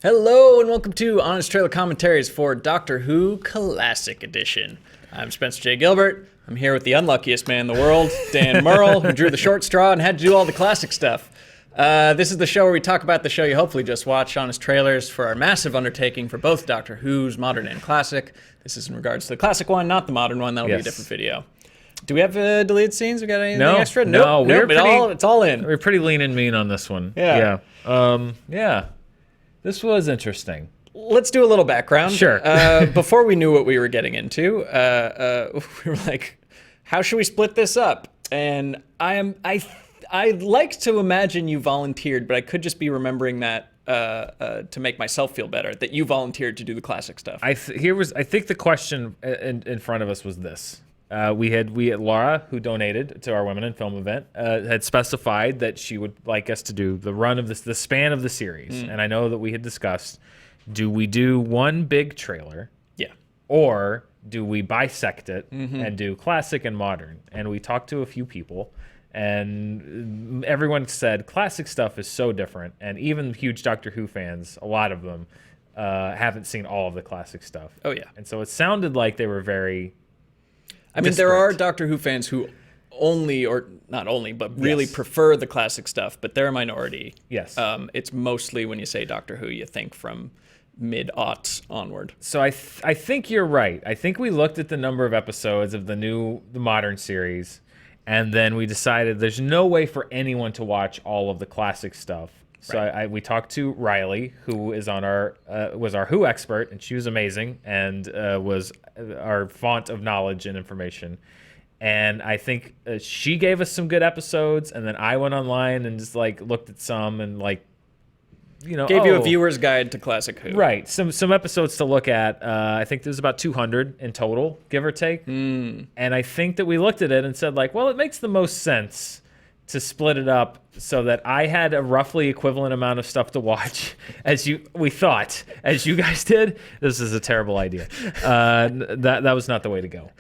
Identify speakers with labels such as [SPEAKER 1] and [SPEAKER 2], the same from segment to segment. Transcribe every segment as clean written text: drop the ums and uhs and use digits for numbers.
[SPEAKER 1] Hello and welcome to Honest Trailer Commentaries for Doctor Who Classic Edition. I'm Spencer J. Gilbert. I'm here with the unluckiest man in the world, Dan Murrell, who drew the short straw and had to do all the classic stuff. This is the show where we talk about the show you hopefully just watched, Honest Trailers, for our massive undertaking for both Doctor Who's modern and classic. This is in regards to the classic one, not the modern one. That'll be a different video. Do we have deleted scenes? We got anything extra?
[SPEAKER 2] No,
[SPEAKER 1] it's all in.
[SPEAKER 2] We're pretty lean and mean on this one.
[SPEAKER 1] Yeah.
[SPEAKER 2] This was interesting.
[SPEAKER 1] Let's do a little background.
[SPEAKER 2] Sure.
[SPEAKER 1] Before we knew what we were getting into, we were like, how should we split this up? And I like to imagine you volunteered, but I could just be remembering that to make myself feel better, that you volunteered to do the classic stuff.
[SPEAKER 2] I think the question in front of us was this. We had Laura, who donated to our Women in Film event, had specified that she would like us to do the run of the span of the series. And I know that we had discussed, do we do one big trailer?
[SPEAKER 1] Yeah.
[SPEAKER 2] Or do we bisect it and do classic and modern? And we talked to a few people, and everyone said classic stuff is so different. And even huge Doctor Who fans, a lot of them, haven't seen all of the classic stuff.
[SPEAKER 1] Oh, yeah.
[SPEAKER 2] And so it sounded like they were very...
[SPEAKER 1] I mean, there are Doctor Who fans who only, or not only, but really prefer the classic stuff, but they're a minority.
[SPEAKER 2] Yes.
[SPEAKER 1] It's mostly when you say Doctor Who, you think from mid-aughts onward.
[SPEAKER 2] So I think you're right. I think we looked at the number of episodes of the modern series, and then we decided there's no way for anyone to watch all of the classic stuff. So we talked to Riley, who is on was our Who expert, and she was amazing and was our font of knowledge and information. And I think she gave us some good episodes, and then I went online and just looked at some and gave
[SPEAKER 1] you a viewer's guide to classic Who.
[SPEAKER 2] Right, some episodes to look at. I think there's about 200 in total, give or take. And I think that we looked at it and said well, it makes the most sense to split it up so that I had a roughly equivalent amount of stuff to watch as you guys did. This is a terrible idea. That was not the way to go.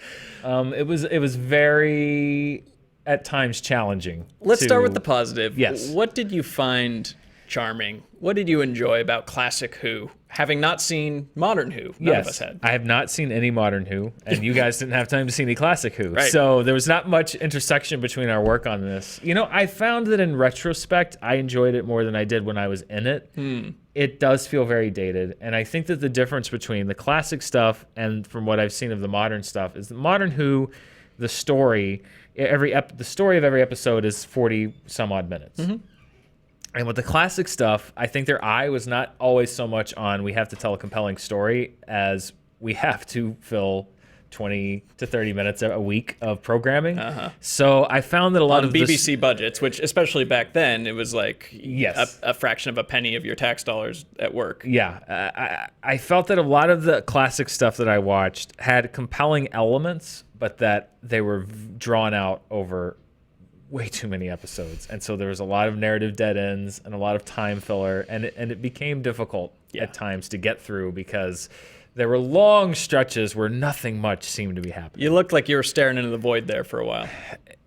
[SPEAKER 2] It was very, at times, challenging.
[SPEAKER 1] Let's start with the positive.
[SPEAKER 2] Yes.
[SPEAKER 1] What did you find charming? What did you enjoy about classic Who, having not seen modern Who? None of us had.
[SPEAKER 2] I have not seen any modern Who, and you guys didn't have time to see any classic Who.
[SPEAKER 1] Right.
[SPEAKER 2] So there was not much intersection between our work on this. I found that in retrospect, I enjoyed it more than I did when I was in it. It does feel very dated, and I think that the difference between the classic stuff and from what I've seen of the modern stuff is that modern Who, the story of every episode is 40 some odd minutes. And with the classic stuff, I think their eye was not always so much on we have to tell a compelling story as we have to fill 20 to 30 minutes a week of programming. So I found that a lot of
[SPEAKER 1] BBC budgets, which especially back then, it was
[SPEAKER 2] Yes.
[SPEAKER 1] a fraction of a penny of your tax dollars at work.
[SPEAKER 2] Yeah. I felt that a lot of the classic stuff that I watched had compelling elements, but that they were drawn out over way too many episodes, and so there was a lot of narrative dead ends and a lot of time filler, and it became difficult at times to get through because there were long stretches where nothing much seemed to be happening.
[SPEAKER 1] You looked like you were staring into the void there for a while.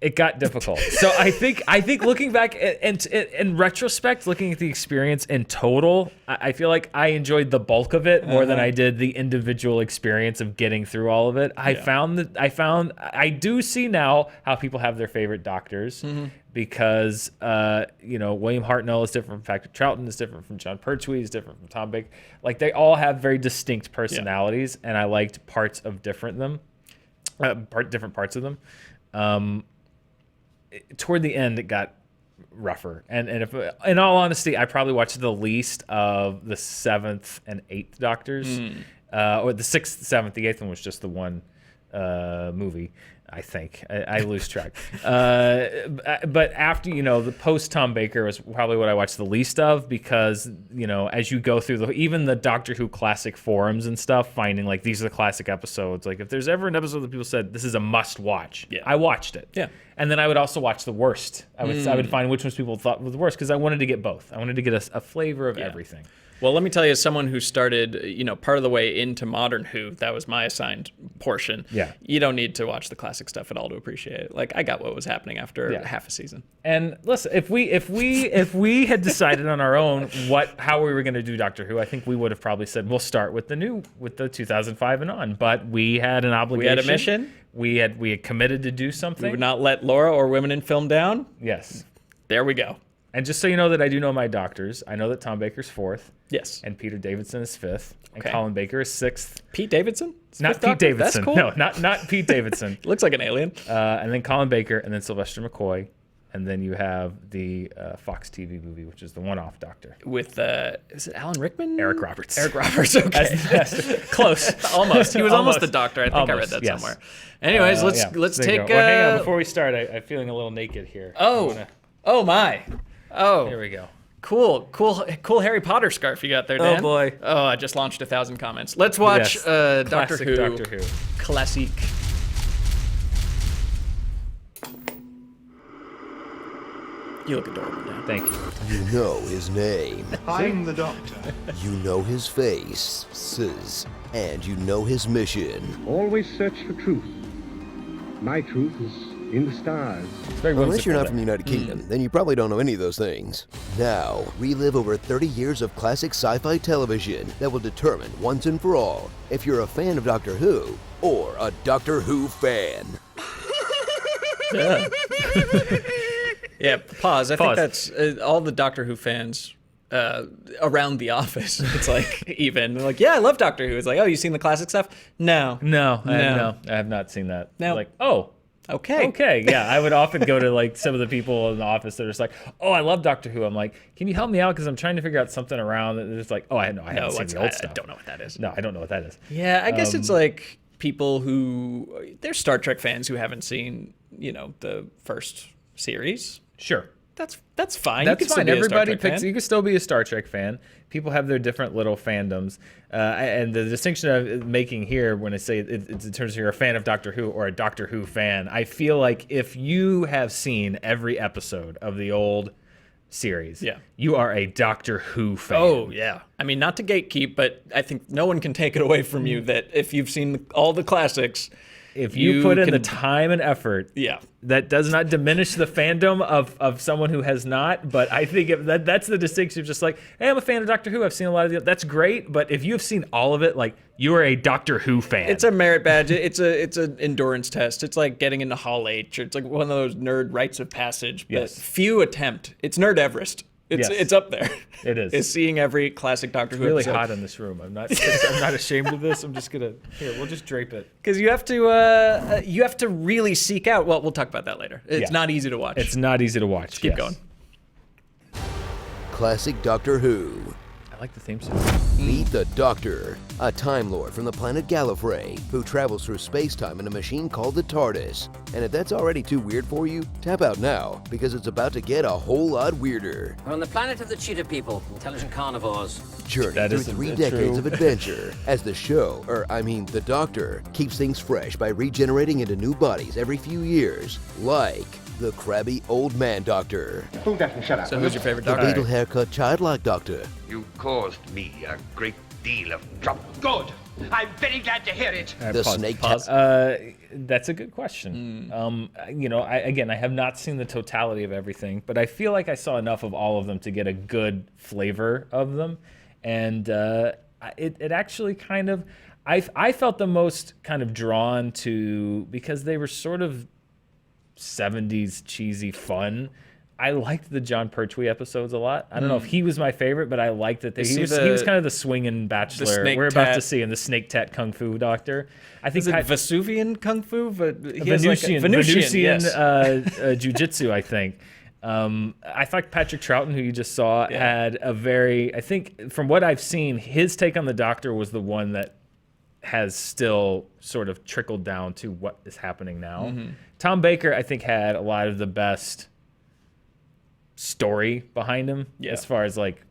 [SPEAKER 2] It got difficult. So I think looking back and in retrospect, looking at the experience in total, I feel like I enjoyed the bulk of it more than I did the individual experience of getting through all of it. I do see now how people have their favorite doctors because William Hartnell is different from Patrick Troughton, is different from John Pertwee, is different from Tom Baker. They all have very distinct personalities, and I liked parts of different parts of them. Toward the end, it got rougher, and if, in all honesty, I probably watched the least of the 7th and 8th Doctors, or the 6th, 7th, the 8th one was just the one movie. I think I lose track. But after the post Tom Baker was probably what I watched the least of because as you go through even the Doctor Who classic forums and stuff, finding these are the classic episodes. If there's ever an episode that people said this is a must watch, I watched it. Yeah, and then I would also watch the worst. I would find which ones people thought was the worst because I wanted to get both. I wanted to get a flavor of everything.
[SPEAKER 1] Well, let me tell you, as someone who started, part of the way into modern Who, that was my assigned portion.
[SPEAKER 2] Yeah.
[SPEAKER 1] You don't need to watch the classic classic stuff at all to appreciate it. Like I got what was happening after half a season.
[SPEAKER 2] And listen, if we had decided on our own how we were going to do Doctor Who, I think we would have probably said we'll start with the 2005 and on. But we had an obligation.
[SPEAKER 1] We had a mission.
[SPEAKER 2] We had committed to do something.
[SPEAKER 1] We would not let Laura or Women in Film down.
[SPEAKER 2] Yes.
[SPEAKER 1] There we go.
[SPEAKER 2] And just so you know that I do know my doctors, I know that Tom Baker's 4th.
[SPEAKER 1] Yes.
[SPEAKER 2] And Peter Davidson is 5th. And
[SPEAKER 1] Okay.
[SPEAKER 2] Colin Baker is 6th.
[SPEAKER 1] Pete Davidson?
[SPEAKER 2] Not
[SPEAKER 1] Fifth
[SPEAKER 2] Pete
[SPEAKER 1] Doctor?
[SPEAKER 2] Davidson.
[SPEAKER 1] That's cool.
[SPEAKER 2] No, not Pete Davidson.
[SPEAKER 1] Looks like an alien.
[SPEAKER 2] And then Colin Baker, and then Sylvester McCoy. And then you have the Fox TV movie, which is the one-off Doctor.
[SPEAKER 1] With, is it Alan Rickman?
[SPEAKER 2] Eric Roberts.
[SPEAKER 1] Eric Roberts, okay.
[SPEAKER 2] Close.
[SPEAKER 1] Almost. He was almost
[SPEAKER 2] Almost.
[SPEAKER 1] the Doctor. I think I read
[SPEAKER 2] Almost,
[SPEAKER 1] that
[SPEAKER 2] yes.
[SPEAKER 1] somewhere. Anyways, let's
[SPEAKER 2] There you
[SPEAKER 1] take...
[SPEAKER 2] go. Well, hang on. Before we start, I'm feeling a little naked here.
[SPEAKER 1] Oh my. Oh.
[SPEAKER 2] Here we go.
[SPEAKER 1] Cool Harry Potter scarf you got there, Dan.
[SPEAKER 2] Oh, boy.
[SPEAKER 1] Oh, I just launched 1,000 comments. Let's watch Doctor
[SPEAKER 2] Classic
[SPEAKER 1] Who.
[SPEAKER 2] Doctor Who.
[SPEAKER 1] Classic. You look adorable, Dan.
[SPEAKER 2] Thank you.
[SPEAKER 3] You know his name.
[SPEAKER 4] I'm the Doctor.
[SPEAKER 3] You know his face. And you know his mission.
[SPEAKER 5] Always search for truth. My truth is in the stars.
[SPEAKER 2] It's very
[SPEAKER 3] Unless you're
[SPEAKER 2] whimsical
[SPEAKER 3] not from the United Kingdom, then you probably don't know any of those things. Now, relive over 30 years of classic sci-fi television that will determine once and for all if you're a fan of Doctor Who or a Doctor Who fan.
[SPEAKER 1] Yeah, pause. I think
[SPEAKER 2] Pause.
[SPEAKER 1] that's all the Doctor Who fans around the office. It's like even like, yeah, I love Doctor Who. It's like, oh, you seen the classic stuff? No.
[SPEAKER 2] I have not seen that.
[SPEAKER 1] No.
[SPEAKER 2] Like, oh, okay, yeah. I would often go to like some of the people in the office that are just like, oh, I love Doctor Who. I'm like, can you help me out because I'm trying to figure out something around. And it's like, oh, I haven't seen the old stuff.
[SPEAKER 1] I don't know what that is.
[SPEAKER 2] No, I don't know what that is.
[SPEAKER 1] Yeah, I guess it's like people who they're Star Trek fans who haven't seen, the first series.
[SPEAKER 2] Sure.
[SPEAKER 1] That's fine.
[SPEAKER 2] That's
[SPEAKER 1] you can
[SPEAKER 2] fine.
[SPEAKER 1] still be a Star
[SPEAKER 2] Everybody
[SPEAKER 1] Trek
[SPEAKER 2] picks.
[SPEAKER 1] fan.
[SPEAKER 2] You can still be a Star Trek fan. People have their different little fandoms, and the distinction I'm making here when I say it's in terms of you're a fan of Doctor Who or a Doctor Who fan, I feel like if you have seen every episode of the old series, you are a Doctor Who fan.
[SPEAKER 1] Oh yeah. I mean, not to gatekeep, but I think no one can take it away from you that if you've seen all the classics,
[SPEAKER 2] if you put in the time and effort, that does not diminish the fandom of someone who has not. But I think that's the distinction. Just like, hey, I'm a fan of Doctor Who. I've seen a lot of the. That's great. But if you have seen all of it, like you are a Doctor Who fan.
[SPEAKER 1] It's a merit badge. It's an endurance test. It's like getting into Hall H. It's like one of those nerd rites of passage. But few attempt. It's Nerd Everest. It's up there.
[SPEAKER 2] It is.
[SPEAKER 1] It's seeing every classic Doctor Who
[SPEAKER 2] really
[SPEAKER 1] episode.
[SPEAKER 2] hot in this room. I'm not ashamed of this. I'm just gonna we'll just drape it.
[SPEAKER 1] Because you have to really seek out. Well, we'll talk about that later. It's not easy to watch.
[SPEAKER 2] It's not easy to watch.
[SPEAKER 1] Keep going.
[SPEAKER 3] Classic Doctor Who.
[SPEAKER 2] I like the theme song.
[SPEAKER 3] Meet the Doctor, a Time Lord from the planet Gallifrey, who travels through space-time in a machine called the TARDIS. And if that's already too weird for you, tap out now, because it's about to get a whole lot weirder.
[SPEAKER 6] We're on the planet of the cheetah people, intelligent carnivores.
[SPEAKER 3] Journey
[SPEAKER 2] That
[SPEAKER 3] through
[SPEAKER 2] is
[SPEAKER 3] 3
[SPEAKER 2] true.
[SPEAKER 3] decades of adventure, as the Doctor, keeps things fresh by regenerating into new bodies every few years, like the crabby old man Doctor,
[SPEAKER 5] Who doesn't shut up?
[SPEAKER 1] So who's your favorite
[SPEAKER 3] the
[SPEAKER 1] Doctor?
[SPEAKER 3] needle haircut childlike Doctor,
[SPEAKER 7] You caused me a great deal of trouble.
[SPEAKER 4] Good. I'm very glad to hear it.
[SPEAKER 3] the snake
[SPEAKER 2] That's a good question. I have not seen the totality of everything, but I feel like I saw enough of all of them to get a good flavor of them, and it actually kind of I felt the most kind of drawn to because they were sort of 70s cheesy fun. I liked the John Pertwee episodes a lot. I don't know if he was my favorite, but I liked that he was kind of the swinging bachelor we're about to see in the snake tat kung fu Doctor. I think
[SPEAKER 1] Is it Vesuvian Kung Fu? But he has
[SPEAKER 2] Venusian
[SPEAKER 1] yes.
[SPEAKER 2] jiu-jitsu, I think. I thought Patrick Troughton, who you just saw, had a very, I think, from what I've seen, his take on the Doctor was the one that has still sort of trickled down to what is happening now.
[SPEAKER 1] Mm-hmm.
[SPEAKER 2] Tom Baker, I think, had a lot of the best story behind him as far as like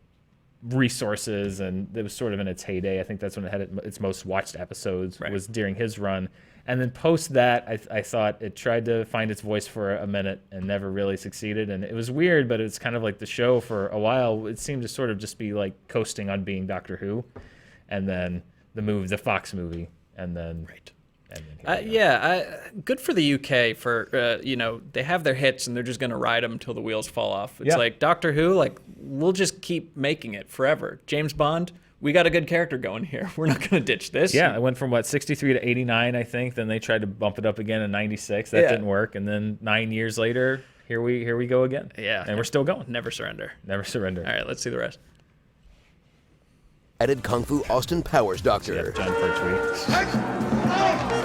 [SPEAKER 2] resources, and it was sort of in its heyday. I think that's when it had its most watched episodes was during his run. And then post that, I thought it tried to find its voice for a minute and never really succeeded. And it was weird, but it's kind of like the show for a while. It seemed to sort of just be like coasting on being Doctor Who, and then the Fox movie, and then
[SPEAKER 1] Good for the UK for, they have their hits and they're just going to ride them until the wheels fall off. It's like Doctor Who, like, we'll just keep making it forever. James Bond, we got a good character going here. We're not going to ditch this.
[SPEAKER 2] Yeah, it went from, 63 to 89, I think. Then they tried to bump it up again in 96. That didn't work. And then 9 years later, here we go again.
[SPEAKER 1] Yeah.
[SPEAKER 2] And we're still going.
[SPEAKER 1] Never surrender.
[SPEAKER 2] Never surrender.
[SPEAKER 1] All right, let's see the rest.
[SPEAKER 3] Added Kung Fu Austin Powers Doctor.
[SPEAKER 2] John Pertwee.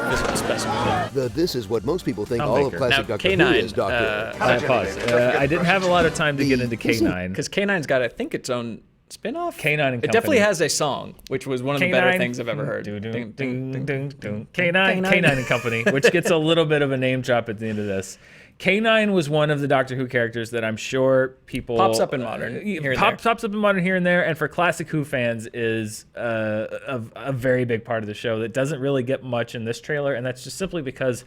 [SPEAKER 1] Physical specimen.
[SPEAKER 3] This is what most people think
[SPEAKER 2] Tom
[SPEAKER 3] all
[SPEAKER 2] Baker.
[SPEAKER 3] of classic
[SPEAKER 1] Now,
[SPEAKER 3] Doctor Who
[SPEAKER 1] K9,
[SPEAKER 3] is, Doctor.
[SPEAKER 2] Pause. I didn't have a lot of time to get into K9.
[SPEAKER 1] Because K9's got, I think, its own spin-off.
[SPEAKER 2] K9 and Company.
[SPEAKER 1] It definitely has a song, which was one of the better things I've ever heard.
[SPEAKER 2] K9 and Company, which gets a little bit of a name drop at the end of this. K9 was one of the Doctor Who characters that I'm sure people
[SPEAKER 1] pops up in modern
[SPEAKER 2] pops up in modern here and there, and for classic Who fans is a very big part of the show that doesn't really get much in this trailer, and that's just simply because,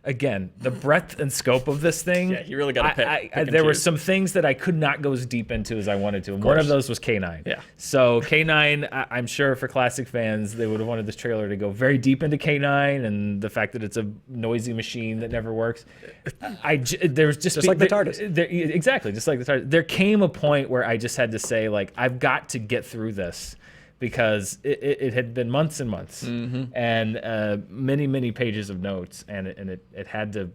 [SPEAKER 2] again, the breadth and scope of this thing.
[SPEAKER 1] Yeah, you really got to pick
[SPEAKER 2] there were some things that I could not go as deep into as I wanted to, and one of those was K9.
[SPEAKER 1] Yeah.
[SPEAKER 2] So K9, I'm sure for classic fans, they would have wanted this trailer to go very deep into K9 and the fact that it's a noisy machine that never works. There was just
[SPEAKER 1] like the TARDIS.
[SPEAKER 2] Exactly, just like the TARDIS. There came a point where I just had to say, like, I've got to get through this, because it had been months and months, and many pages of notes, and it had to.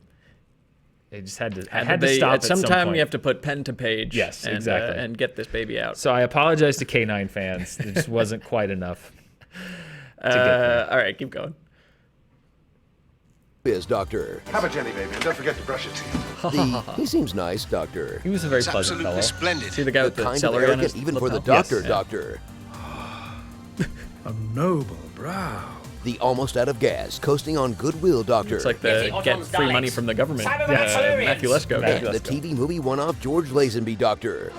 [SPEAKER 2] It just had to. I had to stop at some
[SPEAKER 1] time.
[SPEAKER 2] point.
[SPEAKER 1] You have to put pen to page.
[SPEAKER 2] Yes,
[SPEAKER 1] and,
[SPEAKER 2] exactly.
[SPEAKER 1] And get this baby out.
[SPEAKER 2] So I apologize to K9 fans. It just wasn't quite enough.
[SPEAKER 1] All right, keep going.
[SPEAKER 3] Is Doctor.
[SPEAKER 4] Have a jelly baby and don't forget to brush your teeth.
[SPEAKER 3] He seems nice, Doctor.
[SPEAKER 2] He was a very pleasant fellow.
[SPEAKER 7] Splendid.
[SPEAKER 1] See the guy with the
[SPEAKER 3] Kind of
[SPEAKER 1] celery on
[SPEAKER 3] arrogant
[SPEAKER 1] his
[SPEAKER 3] even for the
[SPEAKER 1] lapel?
[SPEAKER 3] Doctor,
[SPEAKER 2] Yes.
[SPEAKER 3] Doctor.
[SPEAKER 4] A noble brow.
[SPEAKER 3] The almost out of gas, coasting on goodwill Doctor.
[SPEAKER 1] It's like the get free money from the government. Matthew Lesko.
[SPEAKER 2] Matthew
[SPEAKER 3] and the TV movie one-off George Lazenby Doctor.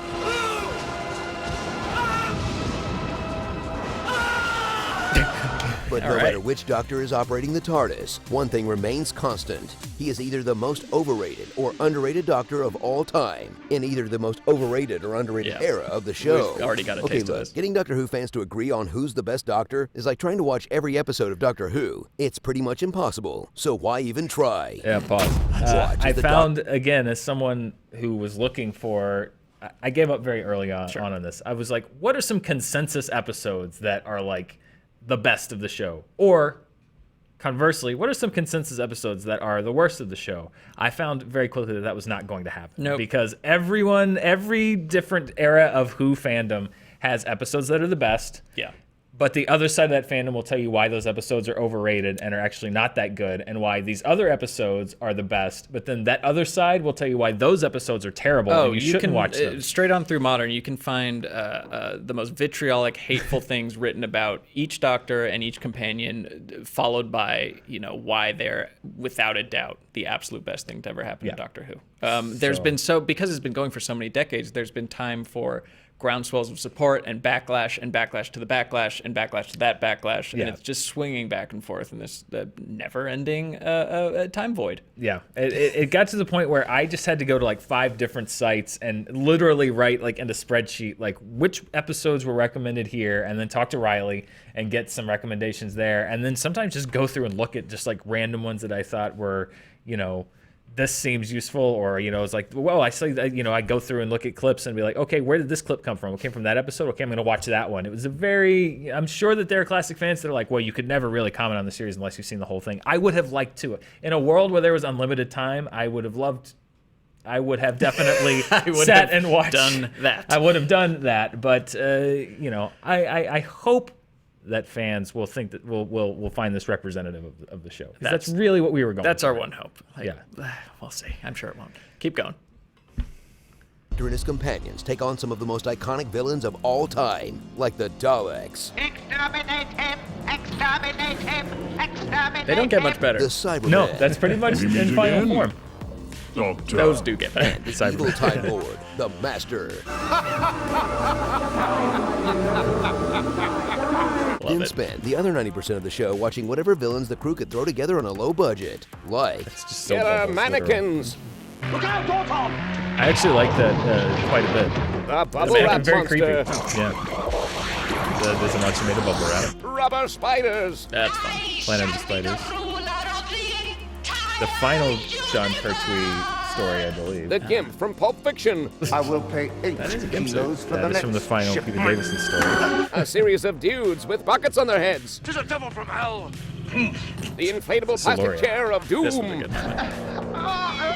[SPEAKER 3] But no matter which Doctor is operating the TARDIS, one thing remains constant. He is either the most overrated or underrated Doctor of all time, in either the most overrated or underrated era of the show.
[SPEAKER 1] We've already got a
[SPEAKER 3] okay,
[SPEAKER 1] taste of
[SPEAKER 3] look,
[SPEAKER 1] this.
[SPEAKER 3] getting Doctor Who fans to agree on who's the best Doctor is like trying to watch every episode of Doctor Who. It's pretty much impossible, so why even try?
[SPEAKER 2] Yeah, pause.
[SPEAKER 3] Watch
[SPEAKER 2] I
[SPEAKER 3] the
[SPEAKER 2] found, again, as someone who was looking for, I gave up very early on this. I was like, what are some consensus episodes that are like the best of the show? Or conversely, what are some consensus episodes that are the worst of the show? I found very quickly that that was not going to happen.
[SPEAKER 1] Nope.
[SPEAKER 2] Because every different era of Who fandom has episodes that are the best.
[SPEAKER 1] Yeah.
[SPEAKER 2] But the other side of that fandom will tell you why those episodes are overrated and are actually not that good, and why these other episodes are the best. But then that other side will tell you why those episodes are terrible and you shouldn't watch them.
[SPEAKER 1] Straight on through modern, you can find the most vitriolic, hateful things written about each Doctor and each companion, followed by why they're without a doubt the absolute best thing to ever happen to Doctor Who. There's been because it's been going for so many decades. There's been time for groundswells of support and backlash to the backlash and backlash to that backlash, and it's just swinging back and forth in this never-ending time void.
[SPEAKER 2] Yeah, it got to the point where I just had to go to like 5 different sites and literally write like in a spreadsheet like which episodes were recommended here, and then talk to Riley and get some recommendations there, and then sometimes just go through and look at just like random ones that I thought were, this seems useful, or it's like, well, I see that, I go through and look at clips and be like, okay, where did this clip come from? It came from that episode. Okay, I'm going to watch that one. It was I'm sure that there are classic fans that are like, well, you could never really comment on the series unless you've seen the whole thing. I would have liked to. In a world where there was unlimited time, I would have definitely sat and watched.
[SPEAKER 1] Done that.
[SPEAKER 2] I would have done that, but I hope that fans will think that we'll find this representative of the show. That's really what we were going.
[SPEAKER 1] That's
[SPEAKER 2] for.
[SPEAKER 1] our one hope. We'll see. I'm sure it won't. Keep going.
[SPEAKER 3] Doctor and his companions take on some of the most iconic villains of all time, like the Daleks.
[SPEAKER 4] Exterminate him! Exterminate him! Exterminate
[SPEAKER 1] They don't get much better.
[SPEAKER 3] The Cybermen.
[SPEAKER 2] No, that's pretty much in final form.
[SPEAKER 8] Doctor.
[SPEAKER 1] Those do get better.
[SPEAKER 3] The evil Time Lord, the Master. Then spend the other 90% of the show watching whatever villains the crew could throw together on a low budget. Like
[SPEAKER 2] Killer
[SPEAKER 5] mannequins!
[SPEAKER 4] Look out, Autumn!
[SPEAKER 2] I actually like that quite a bit.
[SPEAKER 5] The bubble
[SPEAKER 2] It's
[SPEAKER 5] rat
[SPEAKER 2] very
[SPEAKER 5] monster!
[SPEAKER 2] creepy. Yeah. There's an actually made a bubble rat.
[SPEAKER 5] Rubber spiders!
[SPEAKER 1] That's fun.
[SPEAKER 2] Planet of the Spiders. the final John Pertwee story, I believe.
[SPEAKER 8] The Gimp from Pulp Fiction.
[SPEAKER 4] I will pay 8 kilos for the
[SPEAKER 2] That is
[SPEAKER 4] next
[SPEAKER 2] from the final Peter
[SPEAKER 4] shipment.
[SPEAKER 2] Davison story.
[SPEAKER 8] A series of dudes with buckets on their heads.
[SPEAKER 7] 'Tis a devil from hell.
[SPEAKER 8] The inflatable plastic
[SPEAKER 2] Siluria.
[SPEAKER 8] chair of
[SPEAKER 1] This was a
[SPEAKER 8] doom.
[SPEAKER 1] good one.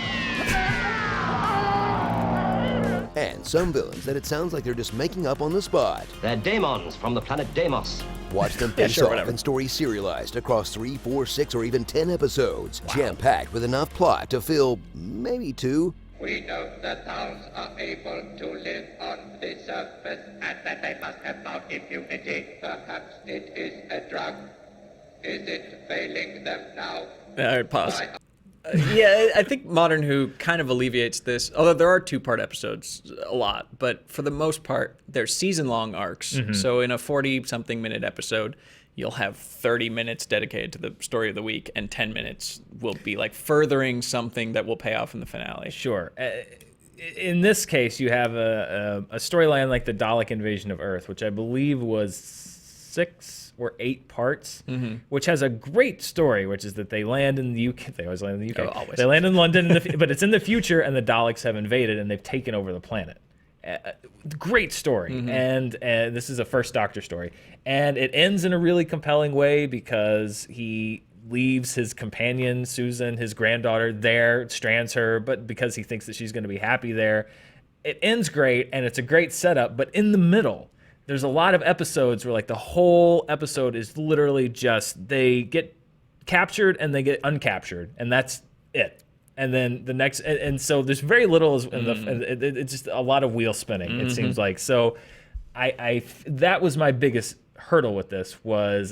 [SPEAKER 3] And some villains that it sounds like they're just making up on the spot.
[SPEAKER 6] They're daemons from the planet Deimos.
[SPEAKER 3] Watch them face
[SPEAKER 1] sure,
[SPEAKER 3] off
[SPEAKER 1] whatever.
[SPEAKER 3] in stories serialized across 3, 4, 6, or even 10 episodes. Jam-packed with enough plot to fill maybe 2.
[SPEAKER 9] We know that owls are able to live on the surface and that they must have found immunity. Perhaps it is a drug. Is it failing them now?
[SPEAKER 1] All right, pause. Yeah, I think Modern Who kind of alleviates this, although there are 2-part episodes a lot, but for the most part, they're season-long arcs. So in a 40-something minute episode, you'll have 30 minutes dedicated to the story of the week, and 10 minutes will be like furthering something that will pay off in the finale.
[SPEAKER 2] Sure. In this case, you have a storyline like the Dalek invasion of Earth, which I believe was 6 or 8 parts, which has a great story, which is that they land in the UK. They always land in the UK.
[SPEAKER 1] Oh, always.
[SPEAKER 2] They land in London, but it's in the future, and the Daleks have invaded, and they've taken over the planet. Great story, and this is a First Doctor story, and it ends in a really compelling way because he leaves his companion Susan, his granddaughter, there, strands her, but because he thinks that she's going to be happy there. It ends great, and it's a great setup, but in the middle, there's a lot of episodes where like the whole episode is literally just they get captured and they get uncaptured, and that's it. And then the next, and so there's very little, it's just a lot of wheel spinning, it seems like. So that was my biggest hurdle with this.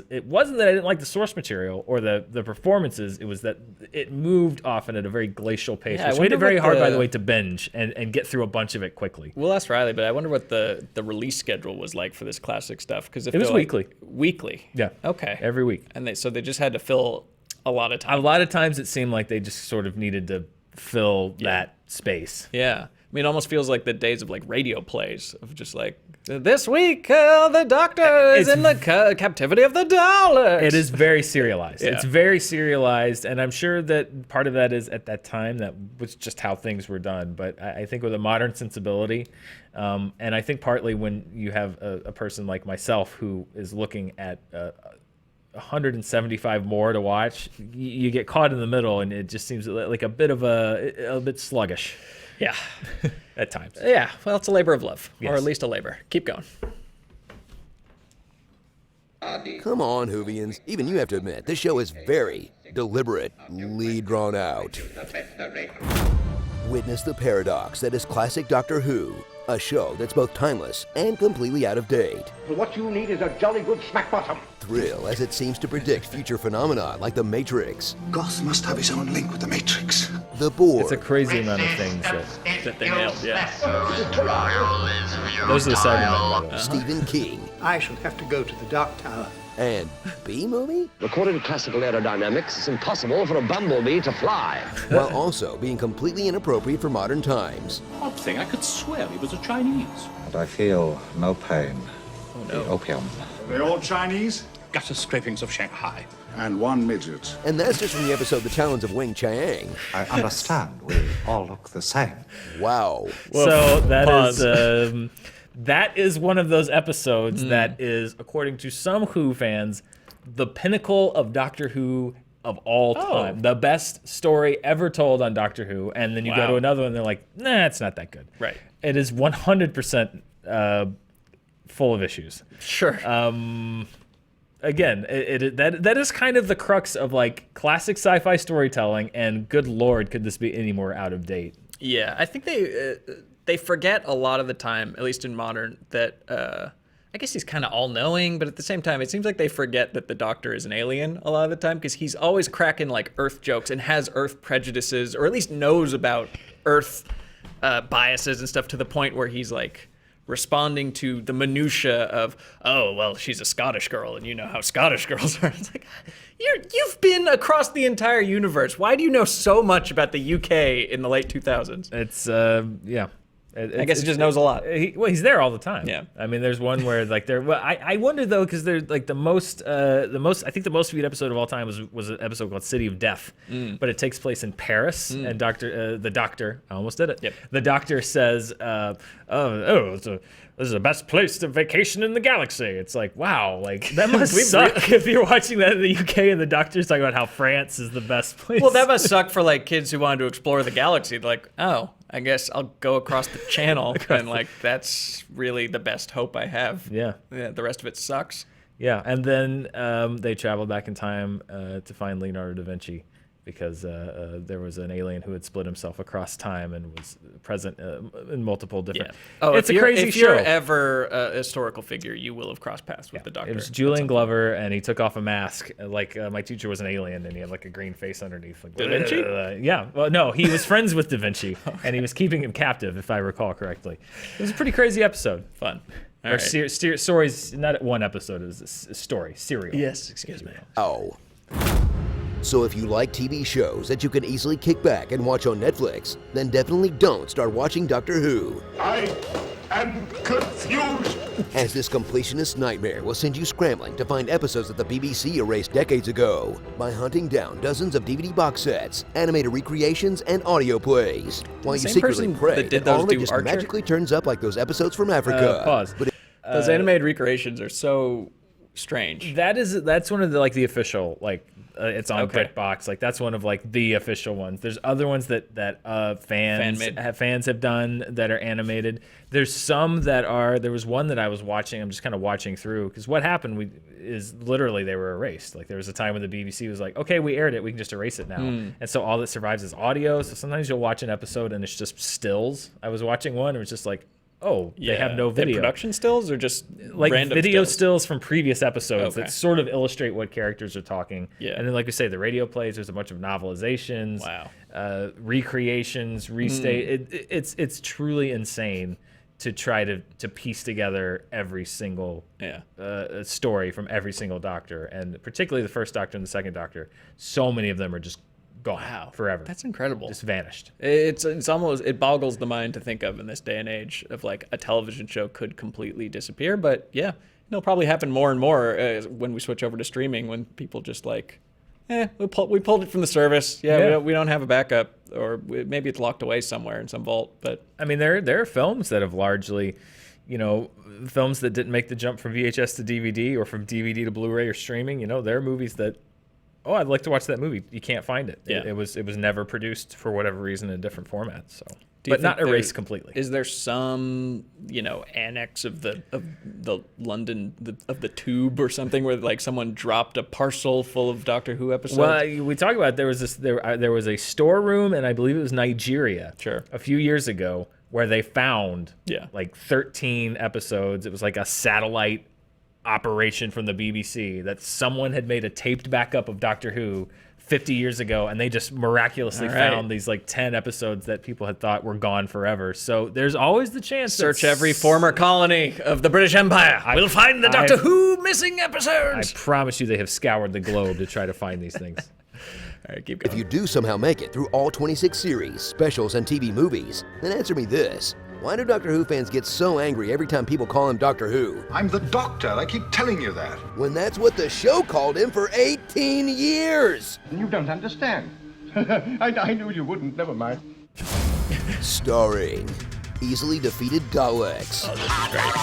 [SPEAKER 2] It wasn't that I didn't like the source material or the performances, it was that it moved often at a very glacial pace,
[SPEAKER 1] Yeah, I
[SPEAKER 2] which made it
[SPEAKER 1] wonder
[SPEAKER 2] very
[SPEAKER 1] what
[SPEAKER 2] hard, by
[SPEAKER 1] the-
[SPEAKER 2] the way, to binge and get through a bunch of it quickly.
[SPEAKER 1] We'll ask Riley, but I wonder what the release schedule was like for this classic stuff. Because if
[SPEAKER 2] It was
[SPEAKER 1] they're, like,
[SPEAKER 2] weekly.
[SPEAKER 1] Weekly?
[SPEAKER 2] Yeah.
[SPEAKER 1] Okay.
[SPEAKER 2] Every week.
[SPEAKER 1] And they just had to fill a lot of time.
[SPEAKER 2] A lot of times it seemed like they just sort of needed to fill that space.
[SPEAKER 1] Yeah. I mean, it almost feels like the days of like radio plays of just like, this week the Doctor is in the captivity of the Daleks.
[SPEAKER 2] It is very serialized.
[SPEAKER 1] Yeah.
[SPEAKER 2] It's very serialized, and I'm sure that part of that is at that time that was just how things were done. But I think with a modern sensibility, and I think partly when you have a person like myself who is looking at 175 more to watch, you get caught in the middle, and it just seems like a bit sluggish.
[SPEAKER 1] Yeah.
[SPEAKER 2] At times.
[SPEAKER 1] Yeah. Well, it's a labor of love, or
[SPEAKER 2] Yes.
[SPEAKER 1] at least a labor. Keep going.
[SPEAKER 3] Come on, Whovians. Even you have to admit, this show is very deliberately drawn out. Witness the paradox that is classic Doctor Who, a show that's both timeless and completely out of date.
[SPEAKER 4] What you need is a jolly good smack bottom.
[SPEAKER 3] Thrill as it seems to predict future phenomena like the Matrix,
[SPEAKER 4] Goth must have his own link with the Matrix.
[SPEAKER 3] the Borg,
[SPEAKER 2] It's a crazy amount of things
[SPEAKER 1] That they nailed, yeah.
[SPEAKER 2] those are the Cybermen.
[SPEAKER 3] Stephen King,
[SPEAKER 4] I shall have to go to the Dark Tower.
[SPEAKER 3] and B-movie,
[SPEAKER 8] According to classical aerodynamics, it's impossible for a bumblebee to fly.
[SPEAKER 3] while also being completely inappropriate for modern times.
[SPEAKER 10] Odd thing, I could swear he was a Chinese.
[SPEAKER 11] And I feel no pain. The opium.
[SPEAKER 4] They're all Chinese?
[SPEAKER 10] Gutter scrapings of Shanghai.
[SPEAKER 4] And one midget.
[SPEAKER 3] And that's just from the episode The Talons of Wing Chiang.
[SPEAKER 11] I understand we all look the same.
[SPEAKER 3] Wow.
[SPEAKER 2] So
[SPEAKER 1] Pause.
[SPEAKER 2] that is one of those episodes that is, according to some Who fans, the pinnacle of Doctor Who of all time. The best story ever told on Doctor Who. And then you go
[SPEAKER 1] Wow.
[SPEAKER 2] to another one and they're like, nah, it's not that good.
[SPEAKER 1] Right.
[SPEAKER 2] It is 100% full of issues.
[SPEAKER 1] Sure.
[SPEAKER 2] Again, that is kind of the crux of like classic sci-fi storytelling, and good lord, could this be any more out of date?
[SPEAKER 1] Yeah, I think they forget a lot of the time, at least in modern, that I guess he's kind of all-knowing, but at the same time, it seems like they forget that the Doctor is an alien a lot of the time, because he's always cracking like Earth jokes and has Earth prejudices, or at least knows about Earth biases and stuff, to the point where he's like responding to the minutia of, oh, well, she's a Scottish girl, and you know how Scottish girls are. It's like, you've been across the entire universe. Why do you know so much about the UK in the late 2000s?
[SPEAKER 2] It's yeah.
[SPEAKER 1] I guess he just knows a lot.
[SPEAKER 2] He's there all the time.
[SPEAKER 1] Yeah.
[SPEAKER 2] I mean, there's one where like I wonder though, because they're like the most I think the most viewed episode of all time was an episode called City of Death, but it takes place in Paris, and the doctor, I almost did it.
[SPEAKER 1] Yep.
[SPEAKER 2] The doctor says, this is the best place to vacation in the galaxy. It's like, wow, like that must suck if you're watching that in the UK and the doctor's talking about how France is the best place.
[SPEAKER 1] Well, that must suck for like kids who wanted to explore the galaxy. They're like, oh, I guess I'll go across the channel, and like that's really the best hope I have.
[SPEAKER 2] Yeah.
[SPEAKER 1] The rest of it sucks.
[SPEAKER 2] Yeah, and then they traveled back in time to find Leonardo da Vinci because there was an alien who had split himself across time and was present in multiple different.
[SPEAKER 1] Yeah. Oh,
[SPEAKER 2] it's a crazy
[SPEAKER 1] if
[SPEAKER 2] show.
[SPEAKER 1] you're ever a historical figure, you will have crossed paths with the doctor.
[SPEAKER 2] It was Julian Glover, and he took off a mask. Like my teacher was an alien, and he had like a green face underneath. Like,
[SPEAKER 1] Da Vinci?
[SPEAKER 2] Yeah. Well, no, he was friends with Da Vinci, and he was keeping him captive, if I recall correctly. It was a pretty crazy episode.
[SPEAKER 1] Fun.
[SPEAKER 2] Or stories, not one episode, it was a story, serial.
[SPEAKER 1] Yes, excuse me.
[SPEAKER 3] Oh. So if you like TV shows that you can easily kick back and watch on Netflix, then definitely don't start watching Doctor Who.
[SPEAKER 4] I am confused.
[SPEAKER 3] As this completionist nightmare will send you scrambling to find episodes that the BBC erased decades ago by hunting down dozens of DVD box sets, animated recreations, and audio plays, while you
[SPEAKER 1] same
[SPEAKER 3] secretly
[SPEAKER 1] person
[SPEAKER 3] pray
[SPEAKER 1] that did
[SPEAKER 3] that all
[SPEAKER 1] those
[SPEAKER 3] of it
[SPEAKER 1] do
[SPEAKER 3] just
[SPEAKER 1] Archer?
[SPEAKER 3] magically turns up like those episodes from Africa.
[SPEAKER 2] Pause.
[SPEAKER 3] But
[SPEAKER 1] Those animated recreations are so strange.
[SPEAKER 2] That's one of the official, like it's on
[SPEAKER 1] Okay.
[SPEAKER 2] BritBox, like that's one of like the official ones. There's other ones that fans have done that are animated. There's some that are. There was one that I was watching. I'm just kind of watching through because what happened is literally they were erased. Like there was a time when the BBC was like, okay, we aired it, we can just erase it now. And so all that survives is audio. So sometimes you'll watch an episode and it's just stills. I was watching one and it was just like, oh, they have no video.
[SPEAKER 1] Production stills or just
[SPEAKER 2] like
[SPEAKER 1] random
[SPEAKER 2] video
[SPEAKER 1] stills?
[SPEAKER 2] stills from previous episodes
[SPEAKER 1] Okay.
[SPEAKER 2] that sort of illustrate what characters are talking.
[SPEAKER 1] Yeah.
[SPEAKER 2] And then, like we say, the radio plays. There's a bunch of novelizations, recreations, restate. It's truly insane to try to piece together every single story from every single Doctor, and particularly the first Doctor and the second Doctor. So many of them are just gone forever.
[SPEAKER 1] That's incredible.
[SPEAKER 2] Just vanished.
[SPEAKER 1] It's almost, it boggles the mind to think of in this day and age of like a television show could completely disappear. But yeah, it'll probably happen more and more when we switch over to streaming, when people just like, we pulled it from the service. We don't have a backup, or maybe it's locked away somewhere in some vault. But
[SPEAKER 2] I mean, there are films that have largely, films that didn't make the jump from VHS to DVD or from DVD to Blu-ray or streaming. There are movies that, oh, I'd like to watch that movie. You can't find it.
[SPEAKER 1] Yeah.
[SPEAKER 2] It was never produced for whatever reason in a different format. So, but not erased completely.
[SPEAKER 1] Is there some, annex of the London of the Tube or something where like someone dropped a parcel full of Doctor Who episodes?
[SPEAKER 2] Well, we talk about there was a storeroom, and I believe it was Nigeria.
[SPEAKER 1] Sure.
[SPEAKER 2] A few years ago, where they found
[SPEAKER 1] Yeah.
[SPEAKER 2] like 13 episodes. It was like a satellite operation from the BBC that someone had made a taped backup of Doctor Who 50 years ago, and they just miraculously found these like 10 episodes that people had thought were gone forever. So there's always the chance.
[SPEAKER 1] Search every former colony of the British Empire. We'll find the Doctor Who missing episodes.
[SPEAKER 2] I promise you they have scoured the globe to try to find these things.
[SPEAKER 1] All right, keep going.
[SPEAKER 3] if you do somehow make it through all 26 series, specials, and TV movies, then answer me this. Why do Doctor Who fans get so angry every time people call him Doctor Who?
[SPEAKER 4] I'm the Doctor. I keep telling you that.
[SPEAKER 3] When that's what the show called him for 18 years!
[SPEAKER 5] You don't understand. I knew you wouldn't. Never mind.
[SPEAKER 3] Starring easily defeated Daleks.
[SPEAKER 1] Oh, this is great.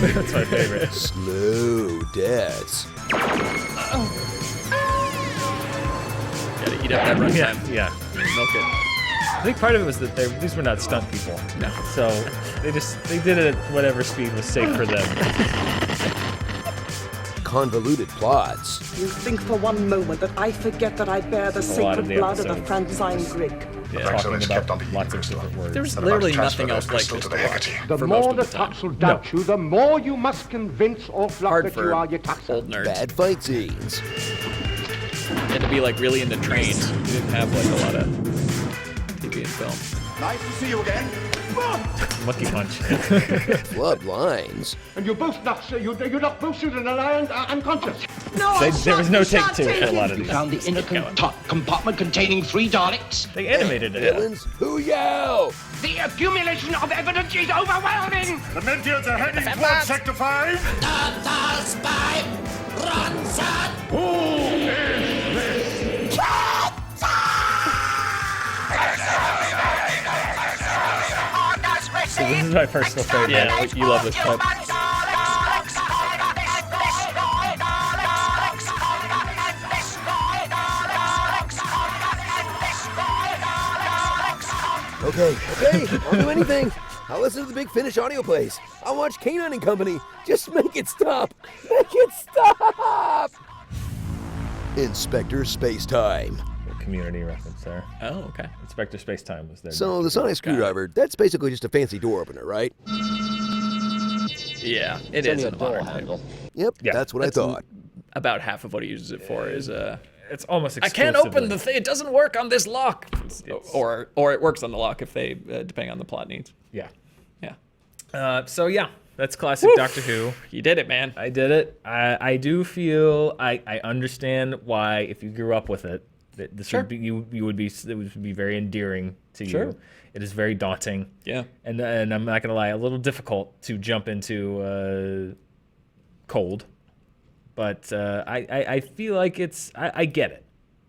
[SPEAKER 2] That's my favorite.
[SPEAKER 3] Slow deaths.
[SPEAKER 1] Gotta eat up that runtime.
[SPEAKER 2] Yeah.
[SPEAKER 1] Milk it.
[SPEAKER 2] I think part of it was that these were not stunt people.
[SPEAKER 1] No.
[SPEAKER 2] So they did it at whatever speed was safe for them.
[SPEAKER 3] Convoluted plots.
[SPEAKER 12] You think for one moment that I forget that I bear the
[SPEAKER 2] lot
[SPEAKER 12] sacred
[SPEAKER 2] of the
[SPEAKER 12] blood of the
[SPEAKER 2] episodes.
[SPEAKER 12] Francine Grig.
[SPEAKER 2] Talking about lots of different words.
[SPEAKER 1] There's literally nothing else like this to watch.
[SPEAKER 5] The
[SPEAKER 1] for
[SPEAKER 5] more
[SPEAKER 1] most
[SPEAKER 5] the
[SPEAKER 1] of the time.
[SPEAKER 5] Tux will doubt you, the more you must convince or fluff
[SPEAKER 1] Hard
[SPEAKER 5] that
[SPEAKER 1] for
[SPEAKER 5] you are your Tuxer.
[SPEAKER 1] old nerds.
[SPEAKER 3] Bad fight scenes.
[SPEAKER 1] You had to be like really into trains. You didn't have like a lot of TV and film.
[SPEAKER 4] Nice to see you again.
[SPEAKER 2] Monkey punch.
[SPEAKER 3] Blood lines.
[SPEAKER 5] And you both knocked, you knocked both Susan and I unconscious.
[SPEAKER 2] There was no take two for a lot of
[SPEAKER 6] You
[SPEAKER 2] these.
[SPEAKER 6] found the inner compartment containing 3 Daleks?
[SPEAKER 1] They animated it.
[SPEAKER 3] Villains, who yell?
[SPEAKER 6] The accumulation of evidence is overwhelming!
[SPEAKER 4] The Mentians are heading towards Sector 5.
[SPEAKER 2] So this is my personal favorite.
[SPEAKER 1] Yeah, you love this clip.
[SPEAKER 3] Okay, I'll do anything. I'll listen to the Big Finish audio plays. I'll watch Canine and Company. Just make it stop. Make it stop! Inspector Spacetime.
[SPEAKER 2] Community reference there.
[SPEAKER 1] Oh, okay.
[SPEAKER 2] Inspector Spacetime was there.
[SPEAKER 3] So the sonic screwdriver, that's basically just a fancy door opener, right?
[SPEAKER 1] Yeah, it is in a modern
[SPEAKER 6] handle.
[SPEAKER 3] Yep, that's what I thought.
[SPEAKER 1] About half of what he uses it for is
[SPEAKER 2] It's almost
[SPEAKER 1] I can't open the thing. It doesn't work on this lock. Or it works on the lock if they depending on the plot needs.
[SPEAKER 2] Yeah.
[SPEAKER 1] Yeah.
[SPEAKER 2] So yeah, that's classic Doctor Who.
[SPEAKER 1] You did it, man.
[SPEAKER 2] I did it. I do feel I understand why if you grew up with it, that this would be it would be very endearing to you. It is very daunting.
[SPEAKER 1] Yeah.
[SPEAKER 2] And I'm not gonna lie, a little difficult to jump into cold. But I feel like I get it.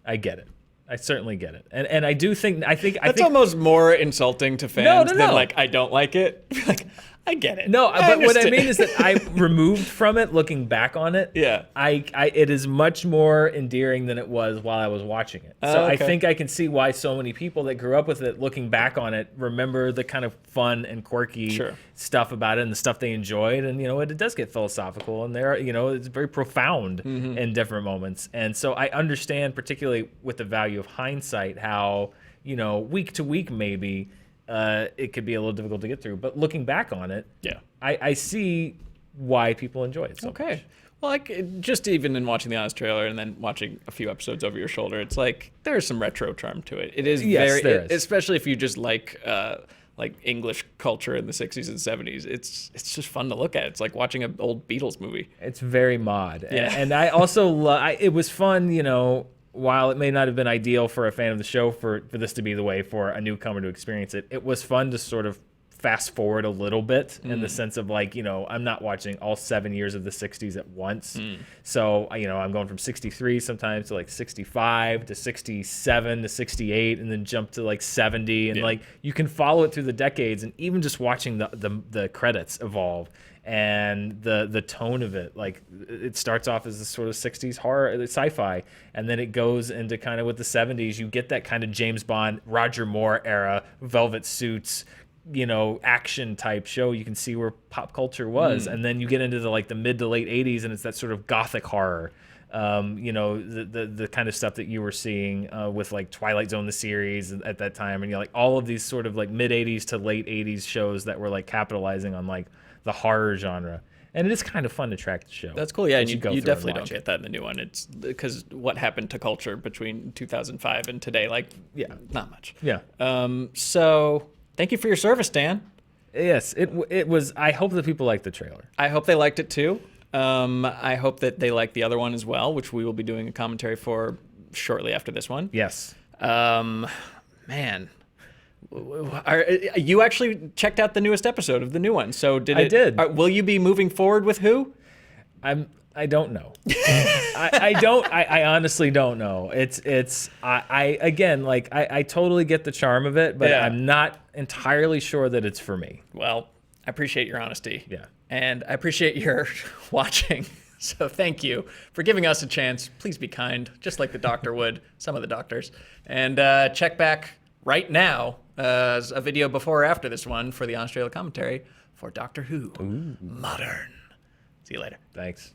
[SPEAKER 2] I get it. I certainly get it. And I do think
[SPEAKER 1] that's almost more insulting to fans than like I don't like it. Like I get it.
[SPEAKER 2] No, but what I mean is that I removed from it, looking back on it.
[SPEAKER 1] Yeah.
[SPEAKER 2] It is much more endearing than it was while I was watching it. So I think I can see why so many people that grew up with it, looking back on it, remember the kind of fun and quirky stuff about it and the stuff they enjoyed. And it does get philosophical, and it's very profound in different moments. And so I understand, particularly with the value of hindsight, how week to week maybe. It could be a little difficult to get through, but looking back on it, I see why people enjoy it so much.
[SPEAKER 1] Well, like just even in watching the Honest trailer and then watching a few episodes over your shoulder, it's like there's some retro charm to it. It is especially if you just like English culture in the 60s and 70s. It's just fun to look at. It's like watching an old Beatles movie.
[SPEAKER 2] It's very mod. And I also it was fun, while it may not have been ideal for a fan of the show for this to be the way for a newcomer to experience it, it was fun to sort of fast forward a little bit in the sense of like, I'm not watching all 7 years of the 60s at once. So, I'm going from 63 sometimes to like 65 to 67 to 68 and then jump to like 70. And like you can follow it through the decades, and even just watching the credits evolve. And the tone of it, like it starts off as this sort of 60s horror sci-fi, and then it goes into kind of with the 70s. You get that kind of James Bond, Roger Moore era, velvet suits, action type show. You can see where pop culture was, and then you get into the mid to late 80s, and it's that sort of gothic horror. The kind of stuff that you were seeing with like Twilight Zone, the series at that time, and like all of these sort of like mid 80s to late 80s shows that were like capitalizing on like the horror genre. And it is kind of fun to track the show.
[SPEAKER 1] That's cool. Yeah, and you definitely don't
[SPEAKER 2] it.
[SPEAKER 1] get that in the new one. It's because what happened to culture between 2005 and today, not much.
[SPEAKER 2] Yeah.
[SPEAKER 1] So thank you for your service, Dan.
[SPEAKER 2] Yes, it was. I hope that people liked the trailer.
[SPEAKER 1] I hope they liked it too. I hope that they like the other one as well, which we will be doing a commentary for shortly after this one.
[SPEAKER 2] Yes.
[SPEAKER 1] Man. You actually checked out the newest episode of the new one, so
[SPEAKER 2] I did.
[SPEAKER 1] Will you be moving forward with who?
[SPEAKER 2] I don't know. I honestly don't know. I totally get the charm of it, but I'm not entirely sure that it's for me.
[SPEAKER 1] Well, I appreciate your honesty.
[SPEAKER 2] Yeah.
[SPEAKER 1] And I appreciate your watching. So thank you for giving us a chance. Please be kind, just like the doctor would, some of the doctors. And check back right now as a video before or after this one for the Honest Trailer commentary for Doctor Who Modern. See you later.
[SPEAKER 2] Thanks.